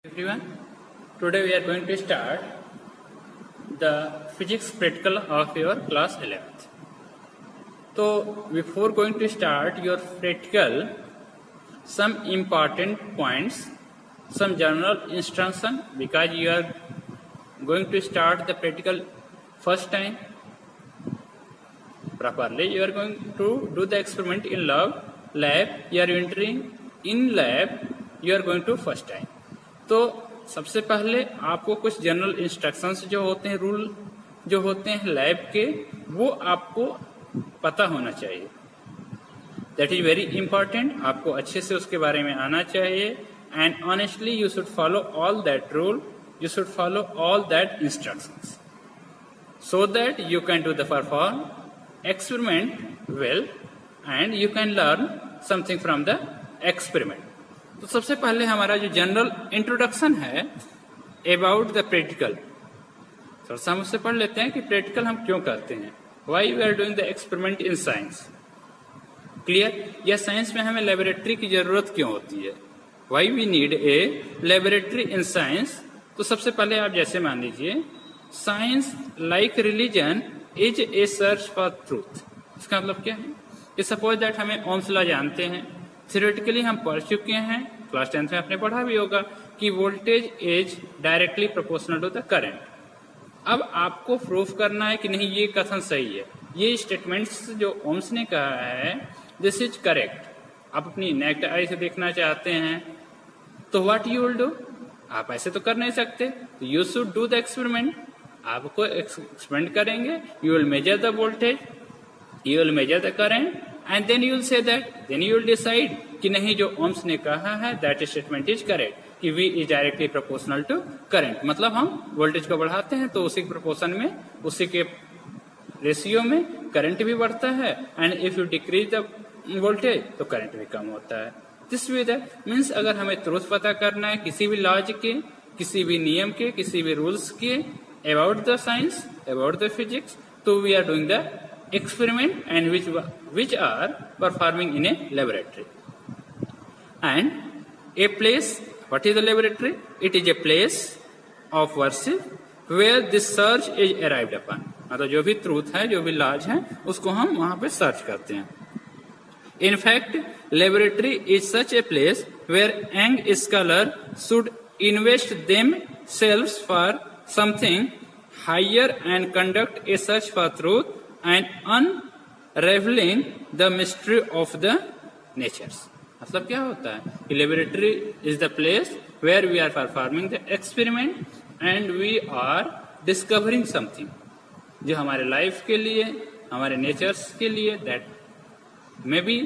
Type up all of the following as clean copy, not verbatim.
Everyone, today we are going to start the physics practical of your class 11th. So before going to start your practical, some important points, some general instruction, because you are going to start the practical first time properly. You are going to do the experiment in lab. You are entering in lab. You are going to first time. तो सबसे पहले आपको कुछ general instructions जो होते हैं, rule जो होते हैं लैब के, वो आपको पता होना चाहिए. That is very important. आपको अच्छे से उसके बारे में आना चाहिए. And honestly you should follow all that rule, you should follow all that instructions, so that you can do the perform experiment well and you can learn something from the experiment. तो सबसे पहले हमारा जो general introduction है about the practical, थोड़ा सा हम उससे पढ़ लेते हैं कि प्रैक्टिकल हम क्यों करते हैं. Why we are doing the experiment in science. Clear. या साइंस में हमें लेबोरेटरी की जरूरत क्यों होती है. Why we need a laboratory in science. तो सबसे पहले आप जैसे मान लीजिए, science like religion is a search for truth. इसका मतलब क्या है कि सपोज दैट हमें ओम्स लॉ जानते हैं, थ्योरेटिकली हम पढ़ चुके हैं, क्लास 10th में आपने पढ़ा भी होगा कि voltage is directly proportional to the current. अब आपको प्रूफ करना है कि नहीं ये कथन सही है, ये स्टेटमेंट्स जो ओम्स ने कहा है दिस इज करेक्ट. आप अपनी नेक्ड आई से देखना चाहते हैं तो व्हाट यू विल डू. आप ऐसे तो कर नहीं सकते, तो you should do the experiment. आपको एक्सपेरिमेंट करेंगे, you will measure the voltage, you will measure the current, and then you will say that, then you will decide कि नहीं जो ओम्स ने कहा है that statement is correct कि V is directly proportional to current. मतलब हम voltage को बढ़ाते हैं तो उसी के प्रोपोर्शन में, उसी के रेशियो में करंट भी बढ़ता है, and if you decrease the voltage तो करंट भी कम होता है. दिस वे दैट मीन्स अगर हमें ट्रूथ पता करना है किसी भी लॉज के, किसी भी नियम के, किसी भी रूल्स के about the science, about the physics, तो we are doing the experiment and which are performing in a laboratory. And a place, what is the laboratory? It is a place of worship where this search is arrived upon. मतलब जो भी truth है, जो भी laws है, उसको हम वहां पे सर्च करते हैं. In fact, laboratory is such a place where young scholar should invest themselves for something higher and conduct a search for truth and unraveling the mystery of the natures. मतलब क्या होता है कि laboratory is the place where we are performing the experiment and we are discovering something जो हमारे life के लिए, हमारे नेचर्स के लिए दैट मे बी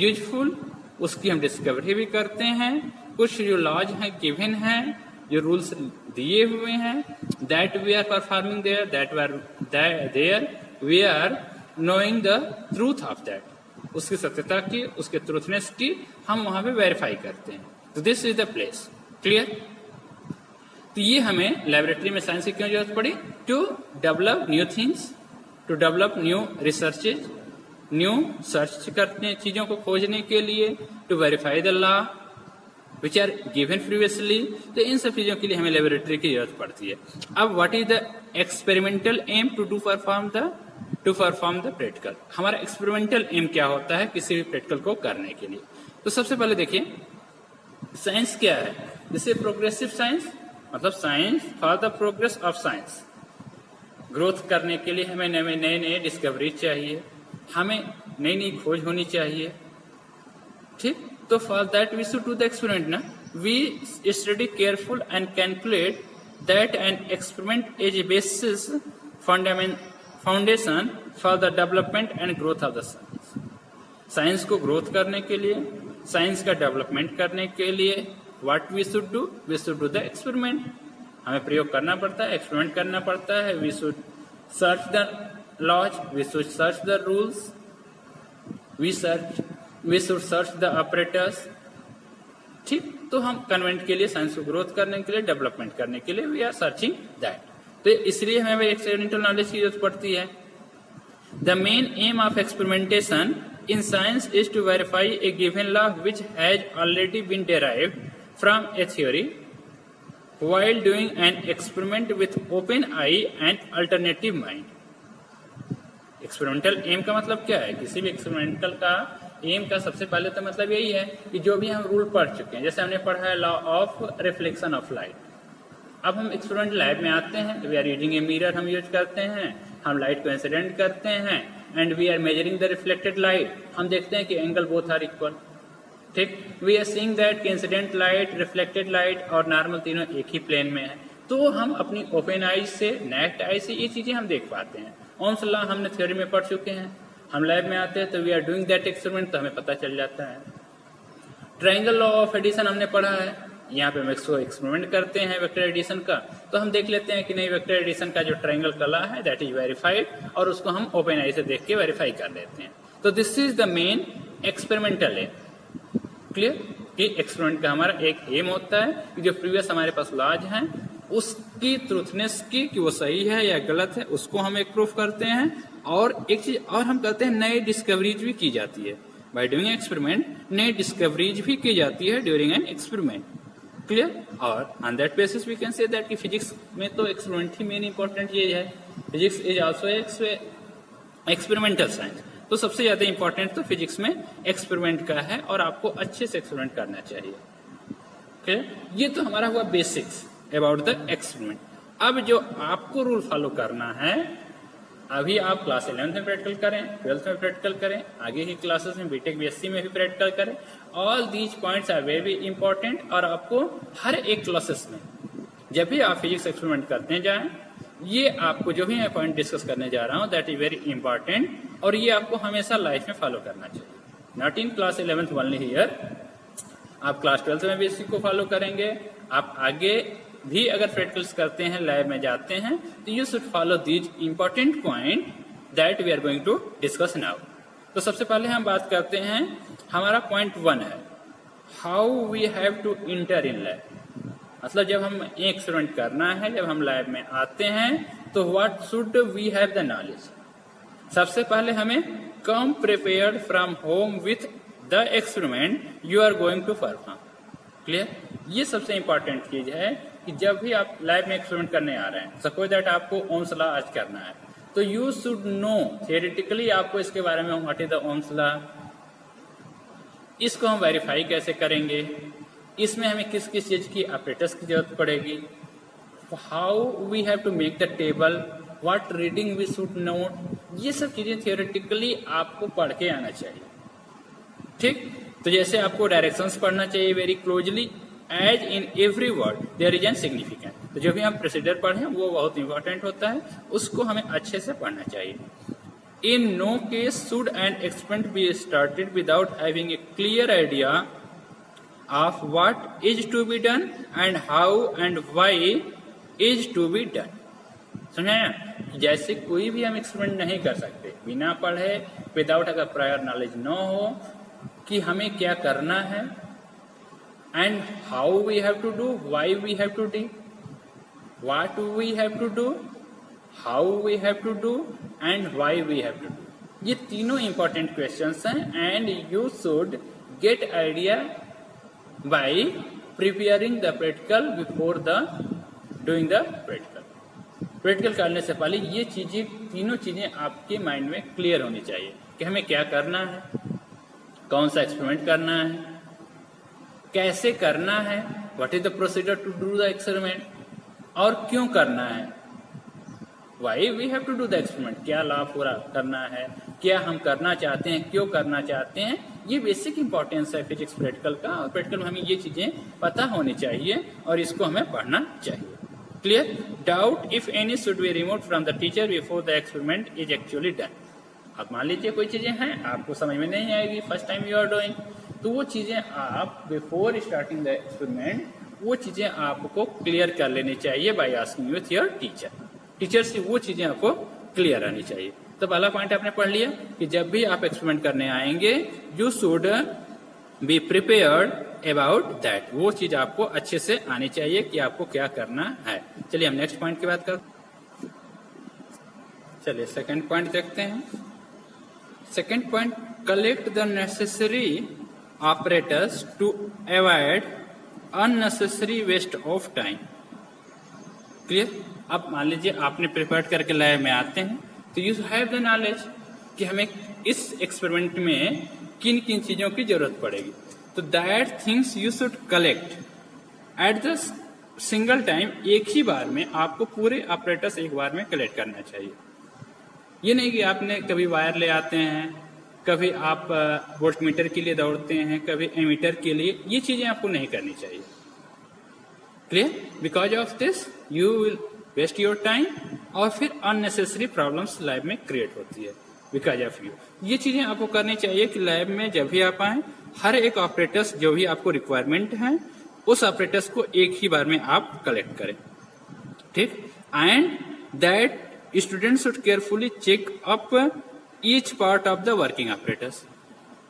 यूजफुल, उसकी हम डिस्कवरी भी करते हैं. कुछ जो लॉज हैं गिवन हैं, जो रूल्स दिए हुए हैं, that we are performing there, that we are there we are knowing the truth of that. उसकी सत्यता की, उसके ट्रूथनेस की हम वहां पे वेरीफाई करते हैं. तो this is the place. Clear. तो ये हमें लेबोरेटरी में साइंस की क्यों जरूरत पड़ी? To develop new things, to develop new researches, new search करने, चीजों को खोजने के लिए, to verify the law which are given previously. तो इन सब चीजों के लिए हमें लेबोरेटरी की जरूरत पड़ती है. अब what is the experimental aim to perform the practical. हमारा एक्सपेरिमेंटल एम क्या होता है किसी भी प्रैक्टिकल को करने के लिए? तो सबसे पहले देखिए साइंस क्या है. जैसे प्रोग्रेसिव साइंस, मतलब science for the progress of science. Growth करने के लिए हमें नए नए डिस्कवरी चाहिए, हमें नई नई खोज होनी चाहिए. ठीक. तो for that we should do the experiment ना. We study careful and calculate that an experiment is a basis foundation for the development and growth of the science. Science को ग्रोथ करने के लिए, साइंस का डेवलपमेंट करने के लिए what we should do? We should do the experiment. हमें प्रयोग करना पड़ता है, एक्सपेरिमेंट करना पड़ता है. We should search the laws, we should search the rules, we should search the operators. ठीक. तो हम कन्वेंट के लिए, साइंस को ग्रोथ करने के लिए, डेवलपमेंट करने के लिए वी आर सर्चिंग दैट. तो इसलिए हमें एक्सपेरिमेंटल नॉलेज की जरूरत पड़ती है. The main aim of experimentation in science is to verify a given law which has already been derived from a theory while doing an experiment with open eye and alternative mind. Experimental aim का मतलब क्या है? किसी भी experimental का M का सबसे पहले तो मतलब यही है कि जो भी हम रूल पढ़ चुके हैं, जैसे हमने पढ़ा है law of reflection of light. अब हम एक्सपेरिमेंट लैब में आते हैं, we are using a mirror हम यूज करते हैं, हम लाइट को इंसिडेंट करते हैं and we are measuring the reflected light. हम देखते हैं कि एंगल बोथ आर इक्वल, ठीक। वी आर सीइंग दैट कि इंसिडेंट लाइट, रिफ्लेक्टेड लाइट और नॉर्मल तीनों एक ही प्लेन में है। तो हम अपनी ओपन आईज से, नेक्ड आई से ये चीजें हम देख पाते हैं। ओम्स लॉ हमने थ्योरी में पढ़ चुके हैं, हम लैब में आते हैं तो we are doing that experiment, तो हमें पता चल जाता है। ट्रायंगल लॉ ऑफ एडिशन हमने पढ़ा है, यहाँ पे हम इसको एक्सपेरिमेंट करते हैं वेक्टर एडिशन का, तो हम देख लेते हैं कि नहीं वेक्टर एडिशन का जो ट्रायंगल का लॉ है दैट इज वेरीफाइड, और उसको हम ओपन आई से देख के वेरीफाई कर लेते हैं। तो this is the main experimental aim. Clear कि एक्सपेरिमेंट का हमारा एक एम होता है कि जो प्रीवियस हमारे पास लॉज हैं उसकी ट्रूथनेस की कि वो सही है या गलत है उसको हम एक प्रूफ करते हैं। और एक चीज और हम करते हैं, नई डिस्कवरीज भी की जाती है बाय डूइंग एक्सपेरिमेंट, नई डिस्कवरीज भी की जाती है ड्यूरिंग एन एक्सपेरिमेंट। क्लियर। और on that basis we can say that कि फिजिक्स में तो एक्सपेरिमेंट ही मेन इंपॉर्टेंट ये है। Physics is also experimental science, तो सबसे ज्यादा इंपॉर्टेंट तो फिजिक्स में एक्सपेरिमेंट का है और आपको अच्छे से एक्सपेरिमेंट करना चाहिए। क्लियर। ये तो हमारा हुआ बेसिक्स अबाउट द एक्सपेरिमेंट। अब जो आपको रूल फॉलो करना है, अभी आप क्लास 11 में प्रैक्टिकल करें, 12th में प्रैक्टिकल करें, आगे की क्लासेस में बीटेक बीएससी में भी प्रैक्टिकल करें। All these points are very important और आपको हर एक क्लासेस में जब भी आप फिजिक्स एक्सपेरिमेंट करते जाएं, ये आपको जो भी मैं पॉइंट डिस्कस करने जा रहा हूं दैट इज वेरी इंपॉर्टेंट और ये आपको हमेशा लाइफ में फॉलो करना चाहिए। Not in class 11th only here, आप क्लास 12th में भी इसी को फॉलो करेंगे। आप आगे भी अगर प्रैक्टिकल्स करते हैं, लैब में जाते हैं, तो you should follow these important point that we are going to discuss now. तो सबसे पहले हम बात करते हैं, हमारा पॉइंट 1 है how we have to enter in lab. मतलब जब हम एक्सपेरिमेंट करना है, जब हम लैब में आते हैं तो what should we have the knowledge. सबसे पहले हमें come prepared from home with the experiment you are going to perform. Clear. ये सबसे इंपॉर्टेंट चीज है कि जब भी आप लैब में एक्सपेरिमेंट करने आ रहे हैं, सपोज दैट आपको ओम्स लॉ आज करना है, तो यू शुड नो थियोरेटिकली आपको इसके बारे में what is the Ohm's law, इसको हम वेरीफाई कैसे करेंगे, इसमें हमें किस किस चीज की ऑपरेटर्स की जरूरत पड़ेगी, how we have to make the table, what reading we should note, ये सब चीजें थियोरेटिकली आपको पढ़ के आना चाहिए। ठीक। तो जैसे आपको डायरेक्शंस पढ़ना चाहिए very closely, as in every word there is an significant. तो जो भी हम प्रोसीजर पढ़े वो बहुत इंपॉर्टेंट होता है, उसको हमें अच्छे से पढ़ना चाहिए। In no case should an experiment be started without having a clear idea of what is to be done and how and why is to be done. समझाया? जैसे कोई भी हम एक्सपेरिमेंट नहीं कर सकते बिना पढ़े, विदाउट अगर प्रायर नॉलेज न हो कि हमें क्या करना है and how we have to do, why we have to do, what we have to do, how we have to do and why we have to do. ये तीनों important questions हैं and you should get idea by preparing the practical before the doing the practical. Practical करने से पहले ये चीजें, तीनों चीजें आपके माइंड में क्लियर होनी चाहिए कि हमें क्या करना है, कौन सा एक्सपेरिमेंट करना है, कैसे करना है, what is the procedure to do the experiment, और क्यों करना है, why we have to do the experiment, क्या लाभ पूरा करना है, क्या हम करना चाहते हैं, क्यों करना चाहते हैं। ये बेसिक इंपॉर्टेंस है फिजिक्स प्रैक्टिकल का, और प्रैक्टिकल में हमें ये चीजें पता होनी चाहिए और इसको हमें पढ़ना चाहिए। Clear. Doubt if any should be remove from the teacher before the experiment is actually done. अब मान लीजिए कोई चीजें हैं आपको समझ में नहीं आएगी, first time you are doing, तो वो चीजें आप बिफोर स्टार्टिंग द एक्सपेरिमेंट वो चीजें आपको क्लियर कर लेनी चाहिए by asking with your teacher. Teacher से वो चीजें आपको क्लियर आनी चाहिए। तो पहला पॉइंट आपने पढ़ लिया कि जब भी आप एक्सपेरिमेंट करने आएंगे you should be prepared about that, वो चीज आपको अच्छे से आनी चाहिए कि आपको क्या करना है। चलिए हम नेक्स्ट पॉइंट की बात करते हैं। चलिए सेकंड पॉइंट देखते हैं। Second point, collect the necessary apparatus to avoid unnecessary waste of time. Clear. अब मान लीजिए आपने प्रिपेयर करके लैब में आते हैं, तो यू हैव द नॉलेज कि हमें इस एक्सपेरिमेंट में किन किन चीजों की जरूरत पड़ेगी। तो that things you should collect at the single time, एक ही बार में आपको पूरे ऑपरेटर्स एक बार में कलेक्ट करना चाहिए। ये नहीं कि आपने कभी वायर ले आते हैं, कभी आप वोल्टमीटर के लिए दौड़ते हैं, कभी एमीटर के लिए, ये चीजें आपको नहीं करनी चाहिए। Clear. Because of this you will waste your time और फिर अननेसेसरी प्रॉब्लम्स लैब में क्रिएट होती है बिकॉज ऑफ यू। ये चीजें आपको करनी चाहिए कि लैब में जब भी आप आए, हर एक ऑपरेटर्स जो भी आपको रिक्वायरमेंट है उस ऑपरेटर्स को एक ही बार में आप कलेक्ट करें, ठीक। And that student should carefully check up each part of the working operators.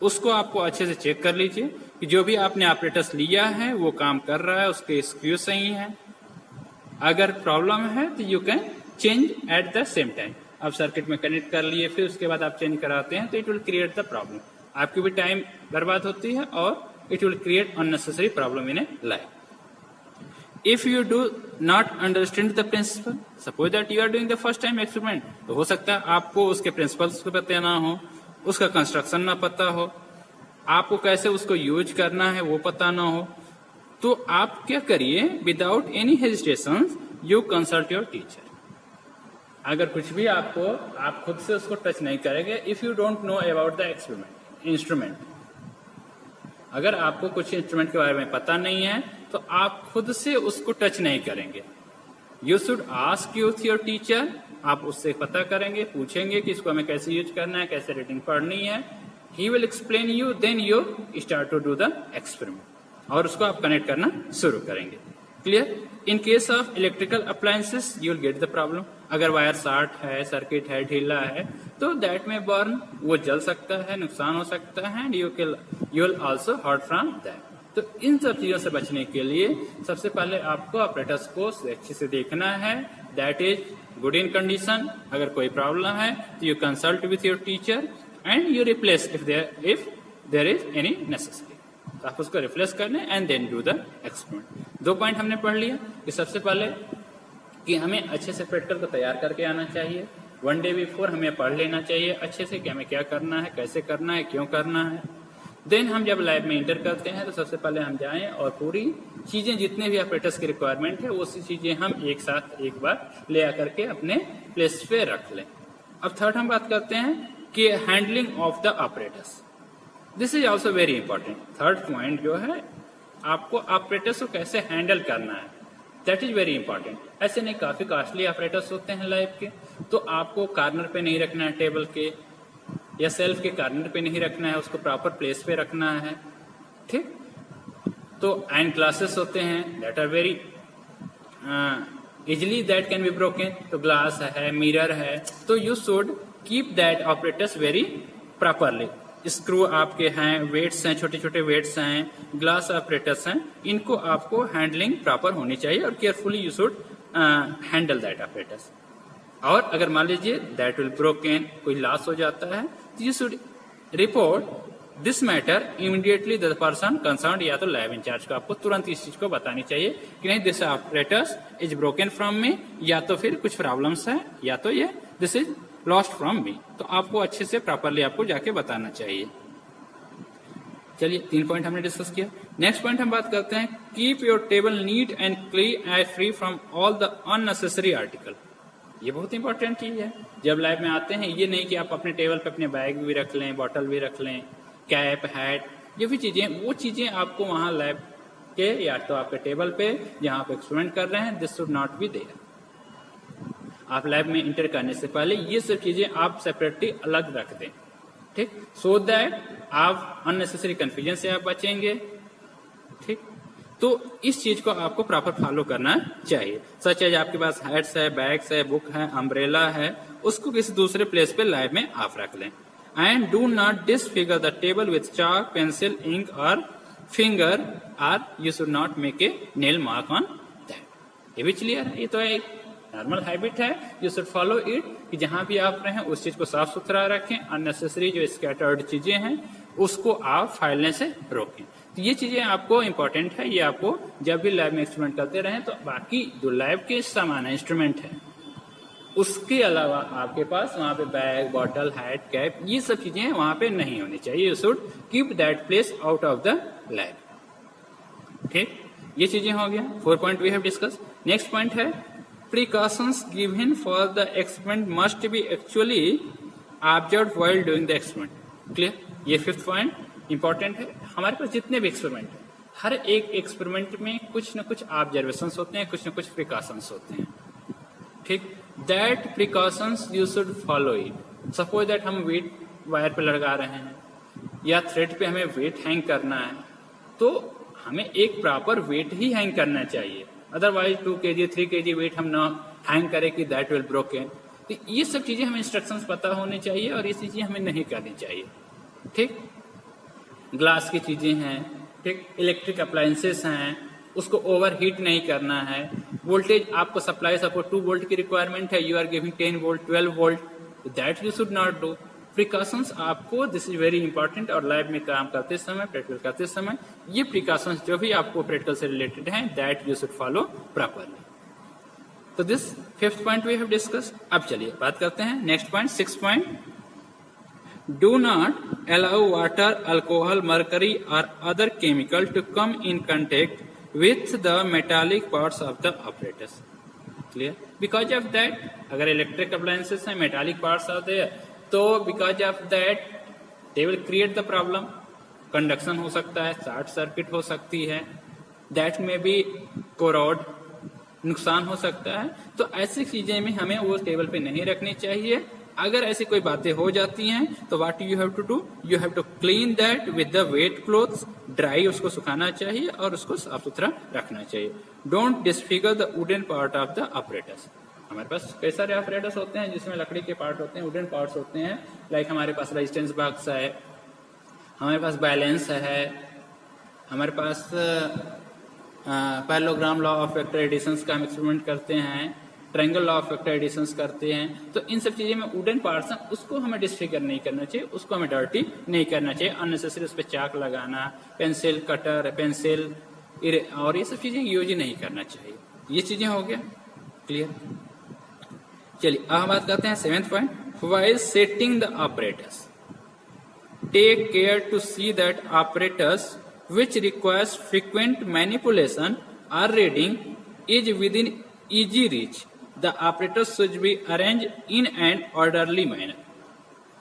उसको आपको अच्छे से चेक कर लीजिए कि जो भी आपने ऑपरेटर्स लिया है वो काम कर रहा है, उसके स्क्यू सही है। अगर प्रॉब्लम है तो you can change at the same time. आप सर्किट में कनेक्ट कर लिए, फिर उसके बाद आप चेंज कराते हैं, तो it will create the problem. आपकी भी टाइम बर्बाद होती है और it will create unnecessary problem in A life. If you do not understand the principle, suppose that you are doing the first time experiment, तो हो सकता है आपको उसके प्रिंसिपल्स को पता ना हो, उसका कंस्ट्रक्शन ना पता हो, आपको कैसे उसको यूज करना है वो पता ना हो, तो आप क्या करिए, without any hesitation you consult your teacher. अगर कुछ भी आपको, आप खुद से उसको टच नहीं करेंगे, if you don't know about the experiment instrument, अगर आपको कुछ इंस्ट्रूमेंट के बारे में पता नहीं है तो आप खुद से उसको टच नहीं करेंगे। You should ask your teacher, आप उससे पता करेंगे, पूछेंगे कि इसको हमें कैसे यूज करना है, कैसे रेटिंग पढ़नी है। He will explain you, then you start to do the experiment और उसको आप कनेक्ट करना शुरू करेंगे। Clear. In case of electrical appliances you will get the problem. अगर वायर शॉर्ट है, सर्किट है, ढीला है, तो दैट में बर्न, वो जल सकता है, नुकसान हो सकता है, and you will also hurt from that. तो इन सब चीजों से बचने के लिए सबसे पहले आपको ऑपरेटर्स को अच्छे से देखना है, that is good in condition. अगर कोई प्रॉब्लम है तो you consult with your teacher and you replace if there is any necessity. तो आप उसको रिप्लेस कर लें and then do the experiment. 2 point हमने पढ़ लिया कि सबसे पहले कि हमें अच्छे से प्रैक्टिकल को तैयार करके आना चाहिए। 1 डे बिफोर हमें पढ़ लेना चाहिए अच्छे से कि हमें क्या करना है, कैसे करना है, क्यों करना है। देन हम जब लैब में इंटर करते हैं तो सबसे पहले हम जाएं और पूरी चीजें जितने भी ऑपरेटर्स की रिक्वायरमेंट है वो चीजें हम एक साथ एक बार ले आकर के अपने प्लेस पे रख लें। अब थर्ड हम बात करते हैं कि handling of the operators. This is also very important. Third point जो है, आपको ऑपरेटर्स को कैसे हैंडल करना है, दैट इज वेरी इंपॉर्टेंट। ऐसे नहीं, काफी कॉस्टली ऑपरेटर्स होते हैं लैब के, तो आपको कॉर्नर पे नहीं रखना है, टेबल के या सेल्फ के कॉर्नर पे नहीं रखना है, उसको प्रॉपर प्लेस पे रखना है, ठीक। तो एंड ग्लासेस होते हैं that are very easily that can be broken. तो ग्लास है, मिरर है, तो you should keep that operators very properly. Screw आपके हैं, वेट्स हैं, छोटे छोटे वेट्स हैं, ग्लास ऑपरेटर्स हैं, इनको आपको हैंडलिंग प्रॉपर होनी चाहिए और carefully you should handle that operators. और अगर मान लीजिए दैट विल ब्रोकन, कोई लॉस हो जाता है, तो you should report this matter immediately the person concern, या तो लैब इंचार्ज को आपको तुरंत इस चीज को बतानी चाहिए कि नहीं this operators is broken from me, या तो फिर कुछ प्रॉब्लम्स है, या तो ये this is lost from me. तो आपको अच्छे से प्रॉपरली आपको जाके बताना चाहिए। चलिए 3 पॉइंट हमने डिस्कस किया। नेक्स्ट पॉइंट हम बात करते हैं, keep your table neat and clean and free from all the unnecessary article. ये बहुत इंपॉर्टेंट चीज है। जब लैब में आते हैं, ये नहीं कि आप अपने टेबल पे अपने बैग भी रख लें, बॉटल भी रख लें, कैप, हैट, ये भी चीजें, वो चीजें आपको वहां लैब के या तो आपके टेबल पे जहां आप एक्सपेरिमेंट कर रहे हैं, this should not be there. आप लैब में इंटर करने से पहले ये सब चीजें आप सेपरेटली अलग रख दें, ठीक, सो दैट आप अननेसेसरी कंफ्यूजन से आप बचेंगे, ठीक। तो इस चीज को आपको प्रॉपर फॉलो करना चाहिए। सच है आपके पास हैट्स है, बैग्स है, बुक है, अम्ब्रेला है, उसको किसी दूसरे प्लेस पे लैब में आप रख लें। And do not disfigure the table with chalk, pencil, ink और फिंगर, और you should not make a nail mark on that. ये भी क्लियर है, ये तो एक नॉर्मल हैबिट है, यू शुड फॉलो इट कि जहां भी आप रहें उस चीज को साफ सुथरा रखें। अननेसेसरी जो स्कैटर्ड चीजें हैं उसको आप फैलने से रोकें। तो ये चीजें आपको इंपॉर्टेंट है, ये आपको जब भी लैब में एक्सपेरिमेंट करते रहें तो बाकी जो लैब के सामान है, इंस्ट्रूमेंट है, उसके अलावा आपके पास वहां पे बैग, बॉटल, हैट, कैप, ये सब चीजें वहां पे नहीं होनी चाहिए। You should keep that place out of the lab. ठीक, ये चीजें हो गया। 4 point we have discuss. Next point है precautions given for the experiment must be actually observed while doing the experiment. Clear, ये 5th पॉइंट इंपॉर्टेंट है। हमारे पास जितने भी एक्सपेरिमेंट है, हर एक एक्सपेरिमेंट में कुछ न कुछ ऑब्जर्वेशंस होते हैं, कुछ न कुछ प्रिकॉशंस होते हैं। ठीक, that precautions you should follow it. Suppose that हम वेट वायर पे लगा रहे हैं या थ्रेड पे हमें वेट हैंग करना है, तो हमें एक प्रॉपर वेट ही हैंग करना चाहिए। अदरवाइज 2 kg 3 kg वेट हम ना हैंग करें कि दैट विल ब्रोकन। तो ये सब चीजें हमें इंस्ट्रक्शंस पता होनी चाहिए और ये चीजें हमें नहीं करनी चाहिए। ठीक, ग्लास की चीजें हैं, ठीक, इलेक्ट्रिक अप्लायंसेस हैं, उसको ओवर हीट नहीं करना है। वोल्टेज आपको सप्लाई सपोज 2 वोल्ट की रिक्वायरमेंट है, you are giving 10 volt 12 volt, that you should not do. Precautions आपको, दिस इज वेरी इंपॉर्टेंट, और लैब में काम करते समय, प्रैक्टिकल करते समय ये प्रिकॉशंस जो भी आपको प्रैक्टिकल से रिलेटेड हैं, that you should follow properly. तो this 5th point we have discuss. अब चलिए बात करते हैं next point 6th point. Do not allow water, alcohol, mercury or other chemical to come in contact with the metallic parts of the apparatus. Clear? Because of that, अगर electric appliances हैं, metallic parts are there, तो because of that they will create the problem. Conduction हो सकता है, short circuit हो सकती है, that may be corrode, नुकसान हो सकता है। तो ऐसी चीजें में हमें वो टेबल पे नहीं रखनी चाहिए। अगर ऐसी कोई बातें हो जाती हैं तो what you have to do, you have to clean that with the wet clothes, dry उसको सुखाना चाहिए और उसको साफ सुथरा रखना चाहिए। Don't disfigure the wooden part of the operators. हमारे पास कई सारे ऑपरेटर्स होते हैं जिसमें लकड़ी के पार्ट होते हैं, वुडन पार्ट्स होते हैं, लाइक हमारे पास रेजिस्टेंस बॉक्स है, हमारे पास बैलेंस है, हमारे पास parallelogram law of vector additions का हम एक्सपेरिमेंट करते हैं, triangle law of vector additions करते हैं। तो इन सब चीजें में वुडन पार्ट्स हैं, उसको हमें डिसफिगर नहीं करना चाहिए, उसको हमें डर्टी नहीं करना चाहिए। अननेसेसरी उस पर चाक लगाना, पेंसिल कटर, पेंसिल और ये सब चीजें यूज नहीं करना चाहिए। ये चीजें हो गया क्लियर। चलिए अब हम बात करते हैं 7th point. While setting the operators, take care to see that operators which requires frequent manipulation or reading is within easy reach. The operators should be arranged in an orderly manner.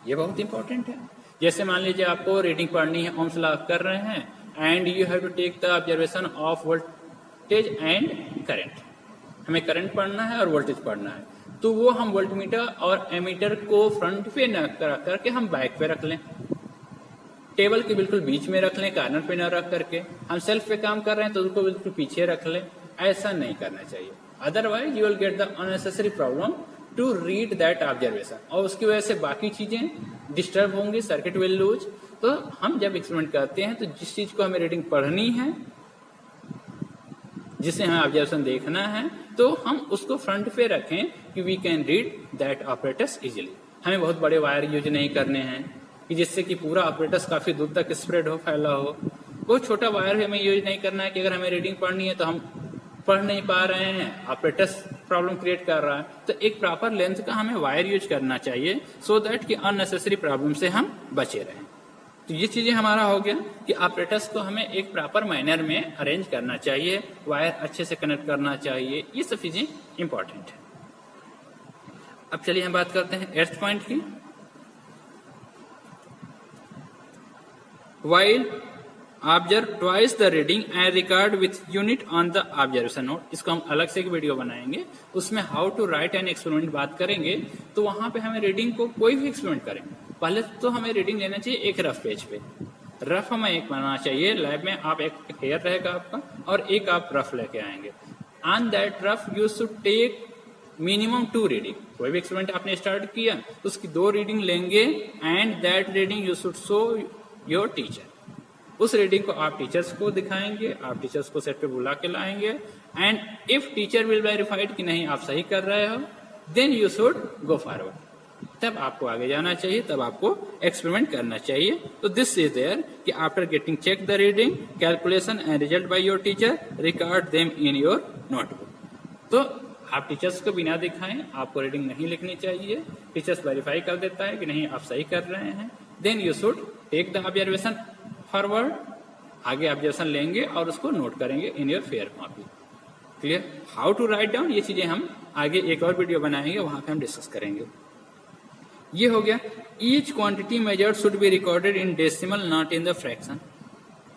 ये बहुत important है। जैसे मान लीजिए आपको reading पढ़नी है, Ohm's law कर रहे हैं and you have to take the observation of voltage and current. हमें करंट पढ़ना है और वोल्टेज पढ़ना है, तो वो हम वोल्टमीटर और एमीटर को फ्रंट पे न करके हम बैक पे रख लें, टेबल के बिल्कुल बीच में रख लें, कार्नर पे न रख करके। हम सेल्फ पे काम कर रहे हैं तो उसको बिल्कुल पीछे रख लें, ऐसा नहीं करना चाहिए। Otherwise you will get the unnecessary problem to read that observation, और उसकी वजह से बाकी चीजें डिस्टर्ब होंगी, सर्किट विल लूज। तो हम जब एक्सपेरिमेंट करते हैं तो जिस चीज को हमें रीडिंग पढ़नी है, जिसे हमें ऑब्जर्वेशन देखना है, तो हम उसको फ्रंट पे रखें कि we can read that operators easily. हमें बहुत बड़े वायर यूज नहीं करने हैं कि जिससे कि पूरा ऑपरेटर्स काफी दूर तक स्प्रेड हो, फैला हो। बहुत छोटा वायर भी हमें यूज नहीं करना है कि अगर हमें रीडिंग पढ़नी है तो हम पढ़ नहीं पा रहे हैं, ऑपरेटर्स प्रॉब्लम क्रिएट कर रहा है, तो एक प्रॉपर लेंथ का हमें वायर यूज करना चाहिए सो दैट कि अननेसेसरी प्रॉब्लम से हम बचे रहें। तो ये चीजें हमारा हो गया कि ऑपरेटर्स को हमें एक प्रॉपर मैनर में अरेंज करना चाहिए, वायर अच्छे से कनेक्ट करना चाहिए, ये सब चीजें इंपॉर्टेंट है। अब चलिए हम बात करते हैं 8th पॉइंट की। While observe twice the reading and record with unit on the observation note, इसको हम अलग से एक वीडियो बनाएंगे, उसमें how to write an experiment बात करेंगे। तो वहां पे हमें रीडिंग को, कोई भी एक्सपेरिमेंट करें, पहले तो हमें रीडिंग लेना चाहिए एक रफ पेज पे। रफ हमें एक बनाना चाहिए, लैब में आप एक हेयर रहेगा आपका और एक आप रफ लेके आएंगे। On that rough you should take minimum 2 reading. कोई भी एक्सपेरिमेंट आपने स्टार्ट किया तो उसकी 2 रीडिंग लेंगे and that reading you should show your teacher. उस रीडिंग को आप टीचर्स को दिखाएंगे, आप टीचर्स को सेट पे बुला के लाएंगे and if teacher will verified कि नहीं आप सही कर रहे हो, then you should go forward. तब आपको आगे जाना चाहिए, तब आपको एक्सपेरिमेंट करना चाहिए। तो दिस इज देयर कि after getting check the reading, calculation and result by your teacher, record them in your notebook. तो आप टीचर्स को बिना दिखाएं आपको रीडिंग नहीं लिखनी चाहिए। टीचर्स वेरीफाई कर देता है कि नहीं आप सही कर रहे हैं, then you should take the observation forward. आगे ऑब्जर्वेशन लेंगे और उसको नोट करेंगे in your fair copy. Clear? How to write down, ये चीजें हम आगे एक और वीडियो बनाएंगे, वहां पे हम डिस्कस करेंगे। ये हो गया। Each quantity measured should be recorded in decimal not in the fraction.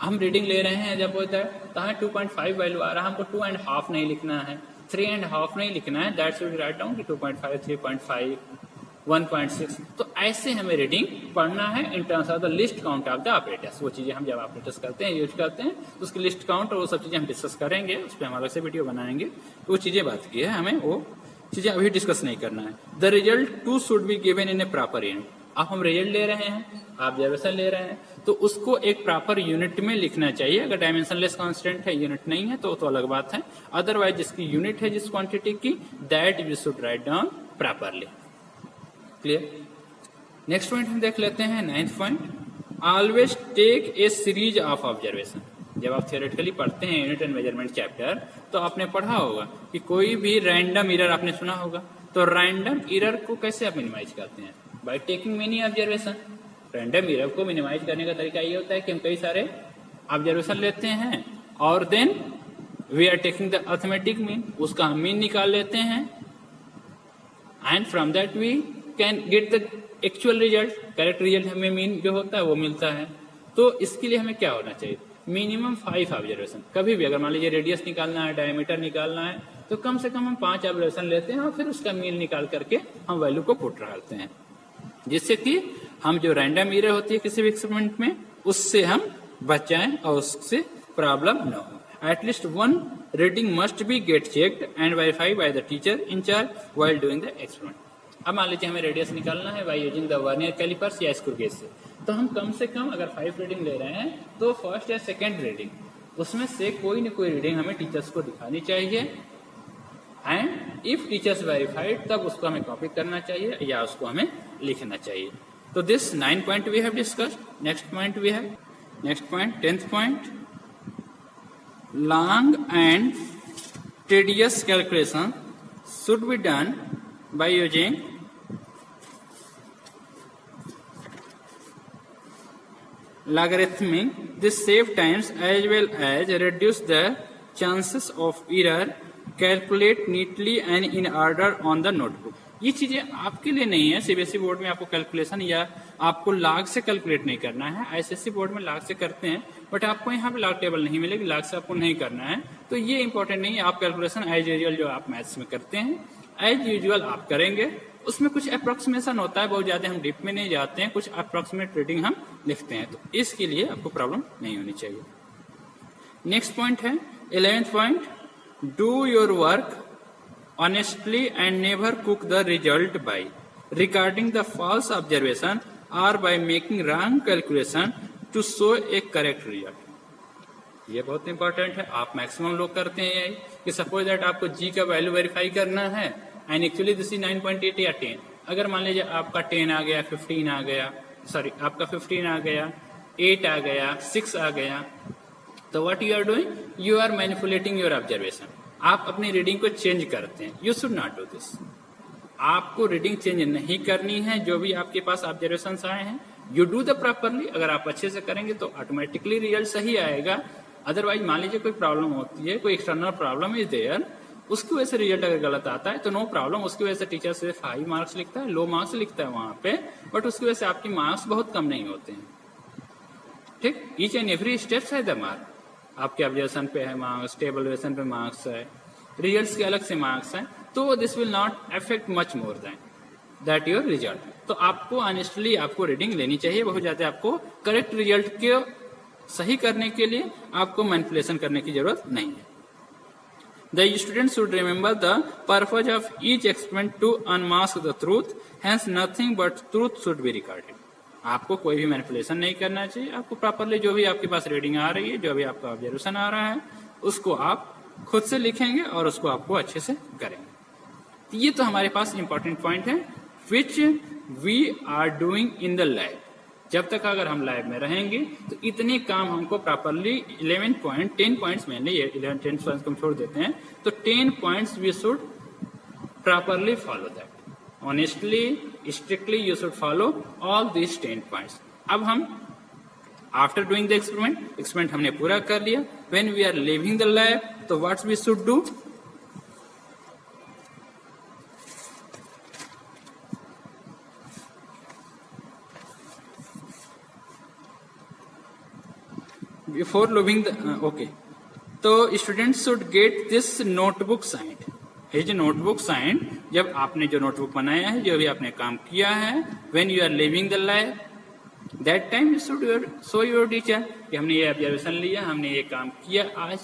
हम रीडिंग ले रहे हैं, जब होता है तो हमें 2.5 वैल्यू आ रहा है, हमको 2.5 नहीं लिखना है, 3.5 नहीं लिखना है, दैट शुड राइट डाउन कि 2.5, 3.5, 1.6। तो ऐसे हमें रीडिंग पढ़ना है in terms of the list count of the operators. वो चीजें हम जब ऑपरेटर्स करते हैं, यूज करते हैं, तो उसकी लिस्ट काउंट और वो सब चीजें हम डिस्कस करेंगे, उस पर हम अलग से वीडियो बनाएंगे। तो वो चीजें बात की है, हमें वो चीजें अभी डिस्कस नहीं करना है। The result too should be given in a proper unit. अब हम रिजल्ट ले रहे हैं, ऑब्जर्वेशन ले रहे हैं, तो उसको एक प्रॉपर यूनिट में लिखना चाहिए। अगर डायमेंशनलेस कांस्टेंट है, यूनिट नहीं है, तो अलग बात है। अदरवाइज जिसकी यूनिट है जिस क्वांटिटी की, that you should write down properly. Clear? Next point हम देख लेते हैं, 9th पॉइंट। Always take a series of observation. जब आप थियोरेटिकली पढ़ते हैं यूनिट एंड मेजरमेंट चैप्टर, तो आपने पढ़ा होगा कि कोई भी रैंडम एरर आपने सुना होगा। तो रैंडम एरर को कैसे आप मिनिमाइज करते हैं? By taking many observation. Random error को मिनिमाइज करने का तरीका ये होता है कि हम कई सारे ऑब्जर्वेशन लेते हैं और then we are taking the arithmetic mean, उसका हम मीन निकाल लेते हैं, and from that we can get the actual result. Correct result हमें मीन जो होता है वो मिलता है। तो इसके लिए हमें क्या होना चाहिए? Minimum 5 observation. कभी भी अगर मान लीजिए रेडियस निकालना है, डायमीटर निकालना है, तो कम से कम हम 5 ऑब्जर्वेशन लेते हैं और फिर उसका मीन निकाल करके हम वैल्यू को पुट डालते हैं, जिससे कि हम जो रैंडम एरर होती है किसी भी एक्सपेरिमेंट में, उससे हम बच जाएं और उससे प्रॉब्लम न हो। At least 1 reading must be get checked and verified by the teacher in charge while doing the experiment. अब मान लीजिए हमें रेडियस निकालना है by using the vernier callipers या स्क्रू गेज से, तो हम कम से कम अगर 5 रीडिंग ले रहे हैं तो फर्स्ट या सेकेंड रीडिंग उसमें से कोई न कोई रीडिंग हमें टीचर्स को दिखानी चाहिए, एंड इफ टीचर्स वेरीफाइड तब उसको हमें कॉपी करना चाहिए या उसको हमें लिखना चाहिए। तो this 9 point we have discussed. Next point we have, next point 10th point. Long and tedious calculation should be done by using logarithmic. This save times as well as reduce the chances of error. Calculate neatly and in order on the notebook. ये चीजें आपके लिए नहीं है। CBSE board में आपको calculation या आपको लॉग से कैलकुलेट नहीं करना है। आईसीएसई बोर्ड में लॉग से करते हैं, बट आपको यहाँ पे लॉग टेबल नहीं मिलेगी, लॉग से आपको नहीं करना है। तो ये इंपॉर्टेंट नहीं है। आप कैलकुलेशन एज यूजुअल जो आप मैथ्स में करते हैं एज यूजुअल आप करेंगे। उसमें कुछ अप्रोक्सीमेशन होता है, बहुत ज्यादा हम डीप में नहीं जाते हैं, कुछ अप्रोक्सीमेट रीडिंग हम लिखते हैं, तो इसके लिए आपको प्रॉब्लम नहीं होनी चाहिए। नेक्स्ट पॉइंट है 11th point. Do your work honestly and never cook the result by recording the false observation or by making wrong calculation to show a correct result. ये बहुत इंपॉर्टेंट है। आप मैक्सिमम लोग करते हैं कि सपोज दैट आपको जी का वैल्यू वेरीफाई करना है एंड एक्चुअली दिस इज 9.8 या 10। अगर मान लीजिए आपका 10 आ गया, 15 आ गया, सॉरी आपका 15 आ गया, 8 आ गया, 6 आ गया, तो what you are doing, you are manipulating your observation. आप अपनी रीडिंग को चेंज करते हैं। You should not do this. आपको रीडिंग चेंज नहीं करनी है। जो भी आपके पास ऑब्जर्वेशन आए हैं यू डू द प्रॉपरली। अगर आप अच्छे से करेंगे तो ऑटोमेटिकली रिजल्ट सही आएगा। अदरवाइज मान लीजिए कोई प्रॉब्लम होती है, कोई एक्सटर्नल प्रॉब्लम इज देयर, उसकी वजह से रिजल्ट अगर गलत आता है तो नो प्रॉब्लम, उसकी वजह से टीचर सिर्फ हाई मार्क्स लिखता है, लो मार्क्स लिखता है वहां पे, बट उसकी वजह से आपके मार्क्स बहुत कम नहीं होते हैं। ठीक, ईच एंड एवरी स्टेप्स है द मार्क। आपके ऑब्जर्वेशन पे है मार्क्स, टेबलेशन पे मार्क्स है, रिजल्ट्स के अलग से मार्क्स हैं, तो this will not affect much more than that your result. तो आपको ऑनेस्टली आपको रीडिंग लेनी चाहिए। बहुत ज्यादा आपको करेक्ट रिजल्ट के सही करने के लिए आपको मैनिपुलेशन करने की जरूरत नहीं है। The student should remember the purpose of each experiment to unmask the truth, hence nothing but truth should be recorded. आपको कोई भी मैनिपुलेशन नहीं करना चाहिए। आपको प्रॉपरली जो भी आपके पास रीडिंग आ रही है, जो भी आपका ऑब्जर्वेशन आ रहा है, उसको आप खुद से लिखेंगे और उसको आपको अच्छे से करेंगे। तो ये तो हमारे पास इंपॉर्टेंट पॉइंट है which we are doing in the lab. जब तक अगर हम लैब में रहेंगे तो इतने काम हमको प्रॉपरली 10 पॉइंट्स मेनली 10 पॉइंट्स को हम छोड़ देते हैं, तो 10 points we should properly follow that honestly strictly you should follow all this 10 points. अब हम आफ्टर डूइंग द एक्सपेरिमेंट हमने पूरा कर लिया, when we are living the lab तो what we should do, before leaving the okay, तो students should get this notebook signed. His notebook signed, जब आपने जो नोटबुक बनाया है, जो भी आपने काम किया है, when you are living the lab that time you should show your teacher कि हमने ये ऑब्जर्वेशन लिया, हमने ये काम किया आज,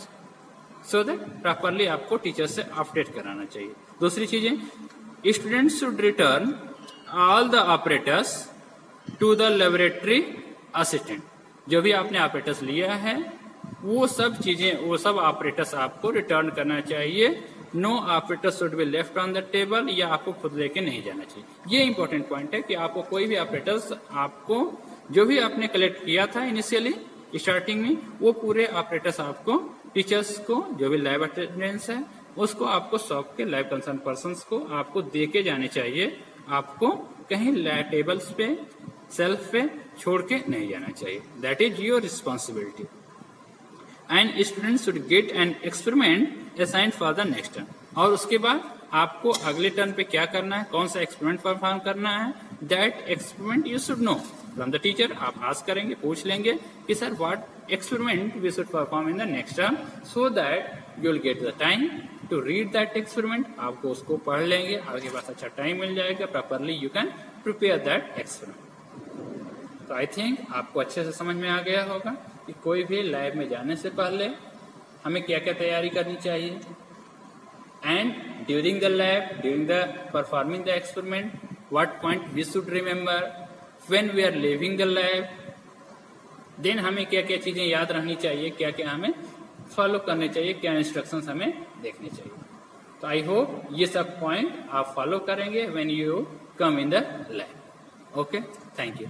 सो दैट प्रॉपरली आपको टीचर से अपडेट कराना चाहिए। दूसरी चीजें, students should return all the operators to the laboratory assistant. जो भी आपने ऑपरेटर्स लिया है वो सब चीजें, वो सब ऑपरेटर्स आपको रिटर्न करना चाहिए। No operator should be left on the table, या आपको खुद लेके नहीं जाना चाहिए। ये इंपॉर्टेंट पॉइंट है कि आपको कोई भी ऑपरेटर्स, आपको जो भी आपने कलेक्ट किया था इनिशियली स्टार्टिंग में, वो पूरे ऑपरेटर्स आपको टीचर्स को, जो भी लैब अटेंडेंस है उसको, आपको शॉप के लैब कंसर्न पर्सन को आपको दे के जाने चाहिए। आपको कहीं टेबल्स पे, सेल्फ पे छोड़ के नहीं जाना चाहिए। That is your responsibility. And student should get an experiment assigned for the next term. और उसके बाद आपको अगले टर्न पे क्या करना है, कौन सा एक्सपेरिमेंट परफॉर्म करना है, that experiment you should know from the teacher. आप आस्क करेंगे, पूछ लेंगे कि sir what experiment we should perform in the next term, so that you will get the time to read that experiment. आपको उसको पढ़ लेंगे, आपके पास अच्छा टाइम मिल जाएगा, properly you can prepare that experiment. तो आई थिंक आपको अच्छे से समझ में आ गया होगा कि कोई भी लैब में जाने से पहले हमें क्या क्या तैयारी करनी चाहिए, and during the lab, during the performing the experiment, what point we should remember, when we are living the lab, then हमें क्या क्या चीजें याद रखनी चाहिए, क्या क्या हमें फॉलो करने चाहिए, क्या इंस्ट्रक्शंस हमें देखने चाहिए। तो आई होप ये सब पॉइंट आप फॉलो करेंगे when you come in the lab. Okay, thank you.